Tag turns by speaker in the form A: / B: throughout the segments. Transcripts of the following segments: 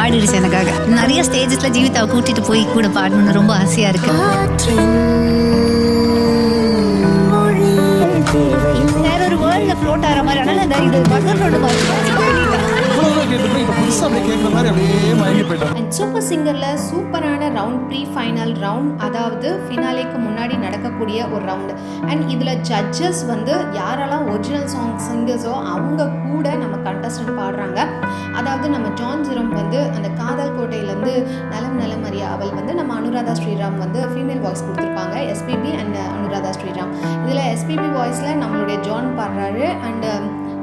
A: பாடிடுச்சு எனக்காக. நிறைய ஸ்டேஜஸ்ல ஜீவிதாவை கூட்டிட்டு போய் கூட பாடணும்னு ரொம்ப ஆசையா இருக்கு. வேற ஒரு வேர்ல்ட்ல ஃப்ளோட் ஆகிற மாதிரி. அதனால இது பகலோட
B: சூப்பர் சிங்கர்ல சூப்பரான ரவுண்ட் ப்ரீ ஃபைனல் ரவுண்ட், அதாவது ஃபினாலேக்கு முன்னாடி நடக்கக்கூடிய ஒரு ரவுண்டு. அண்ட் இதில் ஜட்ஜஸ் வந்து யாரெல்லாம் ஒரிஜினல் சாங் சிங்கர்ஸோ அவங்க கூட நம்ம கண்டஸ்டன்ட் பாடுறாங்க. அதாவது நம்ம ஜான் ஜெரோம் வந்து அந்த காதல் கோட்டையிலேருந்து நலம் நலம் அறியாவல் வந்து நம்ம அனுராதா ஸ்ரீராம் வந்து ஃபீமேல் வாய்ஸ் கொடுத்துருப்பாங்க, எஸ்பிபி அண்ட் அனுராதா ஸ்ரீராம். இதில் எஸ்பிபி வாய்ஸில் நம்மளுடைய ஜான் பாடுறாரு அண்டு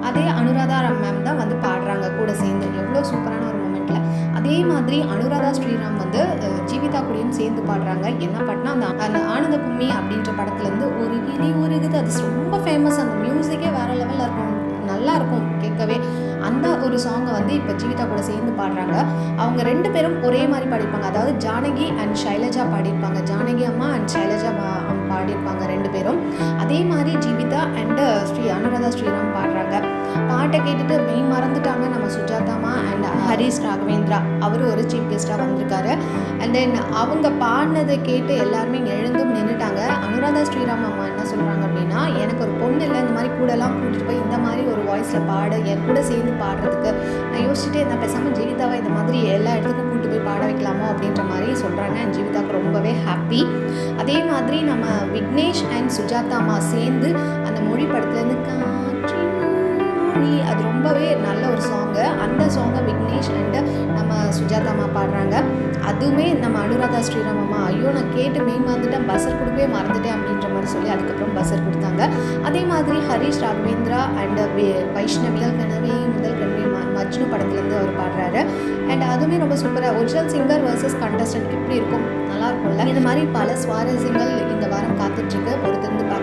B: அதே அனுராதா மேம் தான் வந்து பாடுறாங்க கூட சேர்ந்து. எவ்வளோ சூப்பரான ஒரு மூமெண்ட்டில். அதே மாதிரி அனுராதா ஸ்ரீராம் வந்து ஜீவிதா கூடயும் சேர்ந்து பாடுறாங்க. என்ன பாட்டுனா அந்த ஆனந்த கும்மி அப்படின்ற படத்துலேருந்து ஒரு கிளி உருகுது, அது ரொம்ப ஃபேமஸ். அந்த மியூசிக்கே வேறு லெவலில் இருக்கும், நல்லா இருக்கும் கேட்கவே. அந்த ஒரு சாங்கை வந்து இப்போ ஜீவிதா கூட சேர்ந்து பாடுறாங்க. அவங்க ரெண்டு பேரும் ஒரே மாதிரி பாடியிருப்பாங்க. அதாவது ஜானகி அண்ட் ஷைலஜா பாடியிருப்பாங்க. ஜானகி அம்மா அண்ட் ஷைலஜா பாடியிருப்பாங்க ரெண்டு பேரும். அதே மாதிரி ஜீவிதா அண்டு அனுராதா ஸ்ரீராம் பாடுறாங்க. பாட்டை கேட்டுட்டு மெயின் மறந்துட்டாங்க நம்ம சுஜாதாமா அண்ட் ஹரிஷ் ராகவேந்திரா. அவர் ஒரு சீஃப் கெஸ்ட்டாக வந்திருக்காரு. அண்ட் தென் அவங்க பாடினதை கேட்டு எல்லாருமே இங்கே எழுந்தும் நின்றுட்டாங்க. அனுராதா ஸ்ரீராம் அம்மா என்ன சொல்கிறாங்க அப்படின்னா, எனக்கு ஒரு பொண்ணு இல்லை, இந்த மாதிரி கூடலாம் கூட்டிகிட்டு போய் இந்த மாதிரி ஒரு வாய்ஸில் பாட என் கூட சேர்ந்து பாடுறதுக்கு நான் யோசிச்சுட்டே இருந்தேன், பேசாமல் ஜீவிதாவை இந்த மாதிரி எல்லா இடத்துக்கும் கூப்பிட்டு போய் பாட வைக்கலாமோ அப்படின்ற மாதிரி சொல்கிறாங்க. அண்ட் ஜீவிதாவுக்கு ரொம்பவே ஹாப்பி. அதே மாதிரி நம்ம விக்னேஷ் அண்ட் சுஜாதாமா சேர்ந்து அந்த மொழி படத்துலேருந்து அது ரொம்பவே நல்ல ஒரு சாங்கு. அந்த சாங்கை விக்னேஷ் அண்டு நம்ம சுஜாதாமா பாடுறாங்க. அதுவுமே நம்ம அனுராதா ஸ்ரீராம் அம்மா ஐயோ நான் கேட்டு மெயின் வந்துட்டேன், பஸ்ஸர் கொடுக்கவே மறந்துட்டேன் அப்படின்ற மாதிரி சொல்லி அதுக்கப்புறம் பஸ்ஸர் கொடுத்தாங்க. அதே மாதிரி ஹரிஷ் ராகவேந்திரா அண்டு வைஷ்ணவியல் கனவே முதல் கனவே மஜ்னு படத்துலேருந்து அவர் பாடுறாரு. அண்ட் அதுவுமே ரொம்ப சூப்பராக ஒரிஜினல் சிங்கர் வர்சஸ் கண்டஸ்டன்ட் எப்படி இருக்கும், நல்லா இருக்கும்ல. இந்த மாதிரி பல சுவாரஸ்யங்கள் இந்த வாரம் காத்துட்ருக்கு. ஒரு திருந்து